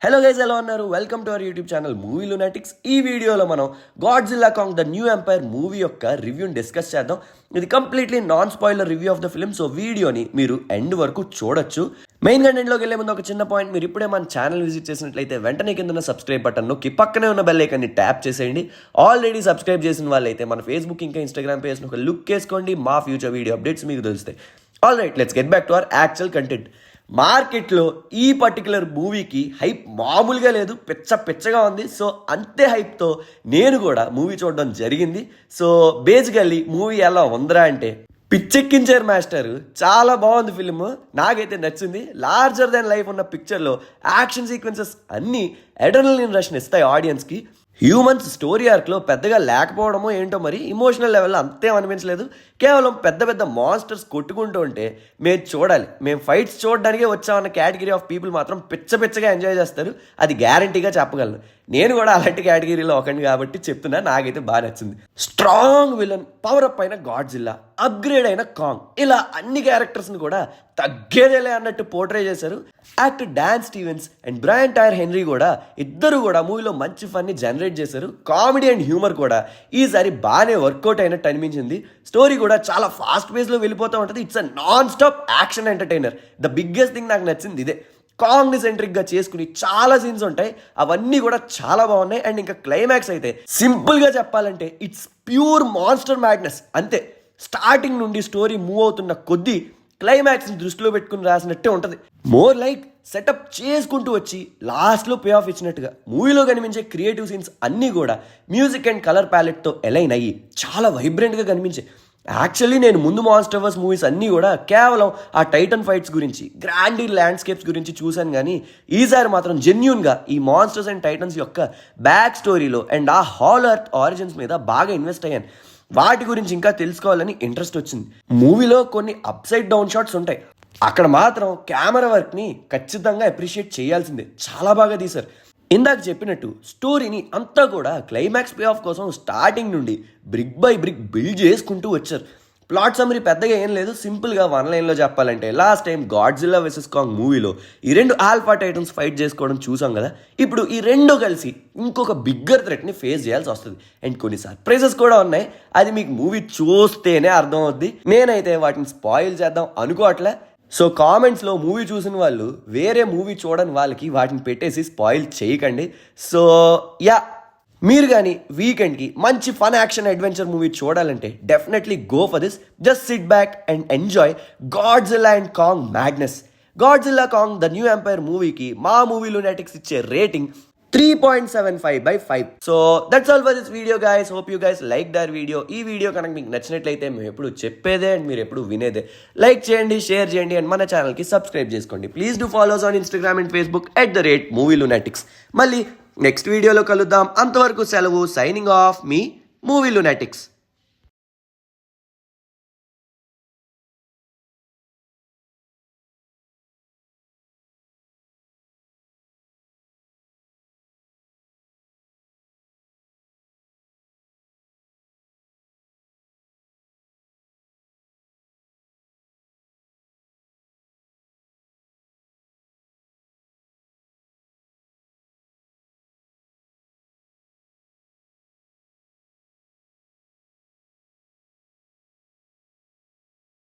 Hello guys, ఎలా ఉన్నారు? Welcome to our YouTube channel Movie Lunatics. ఈ వీడియోలో మనం Godzilla Kong The New Empire movie యొక్క రివ్యూని డిస్కస్ చేద్దాం. ఇది completely non spoiler review of the film, so వీడియోని మీరు ఎండ్ వరకు చూడొచ్చు. మెయిన్ కంటెంట్లోకి వెళ్ళే ముందు ఒక చిన్న పాయింట్, మీరు ఇప్పుడే మన ఛానల్ విజిట్ చేసినట్లయితే వెంటనే కింద సబ్స్క్రైబ్ బటన్ నొక్కి పక్కనే ఉన్న బెల్ ఐకాన్ని ట్యాప్ చేసేయండి. ఆల్రెడీ సబ్స్క్రైబ్ చేసిన వాళ్ళైతే మన ఫేస్బుక్ ఇంకా ఇన్స్టాగ్రామ్ పేజ్ని ఒక లుక్ వేసుకోండి. మా ఫ్యూచర్ వీడియో అప్డేట్స్ మీకు తెలుస్తాయి. All right, let's get back to our actual content. మార్కెట్లో ఈ పర్టికులర్ మూవీకి హైప్ మామూలుగా లేదు, పిచ్చగా ఉంది. సో అంతే హైప్తో నేను కూడా మూవీ చూడడం జరిగింది. సో బేసికల్లీ మూవీ ఎలా ఉందరా అంటే పిచ్చెక్కించారు మాస్టర్. చాలా బాగుంది ఫిల్మ్, నాకైతే నచ్చింది. లార్జర్ దాన్ లైఫ్ ఉన్న పిక్చర్లో యాక్షన్ సీక్వెన్సెస్ అన్నీ అడ్రినలిన్ రష్ని ఇస్తాయి ఆడియన్స్కి. హ్యూమన్స్ స్టోరీ ఆర్క్లో పెద్దగా లేకపోవడమో ఏంటో, మరి ఇమోషనల్ లెవెల్లో అంతేం అనిపించలేదు. కేవలం పెద్ద మాన్స్టర్స్ కొట్టుకుంటూ ఉంటే మేము చూడాలి, మేము ఫైట్స్ చూడడానికే వచ్చామన్న కేటగిరీ ఆఫ్ పీపుల్ మాత్రం పిచ్చగా ఎంజాయ్ చేస్తారు. అది గ్యారంటీగా చెప్పగలను. నేను కూడా అలాంటి కేటగిరీలో ఒకటి కాబట్టి చెప్తున్నా, నాకైతే బాగా నచ్చింది. స్ట్రాంగ్ విలన్, పవర్ అప్ అయిన గాడ్జిల్లా, అప్గ్రేడ్ అయిన కాంగ్, ఇలా అన్ని క్యారెక్టర్స్ని కూడా తగ్గేదేలే అన్నట్టు పోర్ట్రే చేశారు. Actor Dan Stevens and Brian Tyler Henry కూడా ఇద్దరు కూడా మూవీలో మంచి ఫన్ని జనరేట్ చేశారు. కామెడీ అండ్ హ్యూమర్ కూడా ఈసారి బాగానే వర్కౌట్ అయినట్టు అనిపించింది. స్టోరీ కూడా చాలా ఫాస్ట్ పేస్లో వెళ్ళిపోతూ ఉంటుంది. It's a non stop action entertainer. The biggest thing నాకు నచ్చింది ఇదే. కాంగ్ని సెంట్రిక్గా చేసుకుని చాలా సీన్స్ ఉంటాయి, అవన్నీ కూడా చాలా బాగున్నాయి. అండ్ ఇంకా క్లైమాక్స్ అయితే సింపుల్గా చెప్పాలంటే ఇట్స్ ప్యూర్ మాన్స్టర్ మ్యాడ్నెస్ అంతే. స్టార్టింగ్ నుండి స్టోరీ మూవ్ అవుతున్న కొద్దీ క్లైమాక్స్ని దృష్టిలో పెట్టుకుని రాసినట్టే ఉంటుంది. మోర్ లైక్ సెటప్ చేసుకుంటూ వచ్చి లాస్ట్లో పే ఆఫ్ ఇచ్చినట్టుగా. మూవీలో కనిపించే క్రియేటివ్ సీన్స్ అన్నీ కూడా మ్యూజిక్ అండ్ కలర్ ప్యాలెట్తో ఎలైన్ అయ్యి చాలా వైబ్రెంట్గా కనిపించాయి. యాక్చువల్లీ నేను ముందు మాన్స్టర్వర్స్ మూవీస్ అన్నీ కూడా కేవలం ఆ టైటన్ ఫైట్స్ గురించి, గ్రాండీ ల్యాండ్స్కేప్స్ గురించి చూశాను, కానీ ఈసారి మాత్రం జెన్యూన్గా ఈ మాన్స్టర్స్ అండ్ టైటన్స్ యొక్క బ్యాక్ స్టోరీలో అండ్ ఆ హాల్ ఎర్త్ ఆరిజిన్స్ మీద బాగా ఇన్వెస్ట్ అయ్యాను. వాటి గురించి ఇంకా తెలుసుకోవాలని ఇంట్రెస్ట్ వచ్చింది. మూవీలో కొన్ని అప్సైడ్ డౌన్ షాట్స్ ఉంటాయి, అక్కడ మాత్రం కెమెరా వర్క్ని ఖచ్చితంగా అప్రిషియేట్ చేయాల్సిందే. చాలా బాగా తీశారు. ఇందాక చెప్పినట్టు స్టోరీని అంతా కూడా క్లైమాక్స్ పే ఆఫ్ కోసం స్టార్టింగ్ నుండి బ్రిక్ బై బ్రిక్ బిల్డ్ చేసుకుంటూ వచ్చారు. ప్లాట్ సమ్మరీ పెద్దగా ఏం లేదు, సింపుల్గా వన్ లైన్లో చెప్పాలంటే last time Godzilla versus Kong మూవీలో ఈ రెండు ఆల్ఫా టైటన్స్ ఫైట్ చేసుకోవడం చూసాం కదా. ఇప్పుడు ఈ రెండు కలిసి ఇంకొక బిగ్గర్ థ్రెట్ని ఫేస్ చేయాల్సి వస్తుంది. అండ్ కొన్ని సర్ప్రైజెస్ కూడా ఉన్నాయి, అది మీకు మూవీ చూస్తేనే అర్థం అవుద్ది. నేనైతే వాటిని స్పాయిల్ చేద్దాం అనుకోవట్లే. సో కామెంట్స్లో మూవీ చూసిన వాళ్ళు వేరే మూవీ చూడని వాళ్ళకి వాటిని పెట్టేసి స్పాయిల్ చేయకండి. సో యా, మీరు కానీ వీకెండ్కి మంచి ఫన్ యాక్షన్ అడ్వెంచర్ మూవీ చూడాలంటే definitely go for this. Just sit back and enjoy Godzilla and Kong madness. Godzilla Kong The New Empire మూవీకి మా మూవీ లునాటిక్స్ ఇచ్చే rating 3.75/5. So that's all for this video guys. Hope you guys like the video. ఈ video కనుక మీకు నచ్చినట్లయితే మేము ఎప్పుడు చెప్పేదే అండ్ మీరు ఎప్పుడు వినేదే. లైక్ చేయండి, షేర్ చేయండి అండ్ మన ఛానల్కి సబ్స్క్రైబ్ చేసుకోండి. Please do follows on Instagram and Facebook @movie lunatics. మళ్ళీ నెక్స్ట్ వీడియోలో కలుద్దాం. అంతవరకు సెలవు. సైనింగ్ ఆఫ్, మీ మూవీ లునాటిక్స్.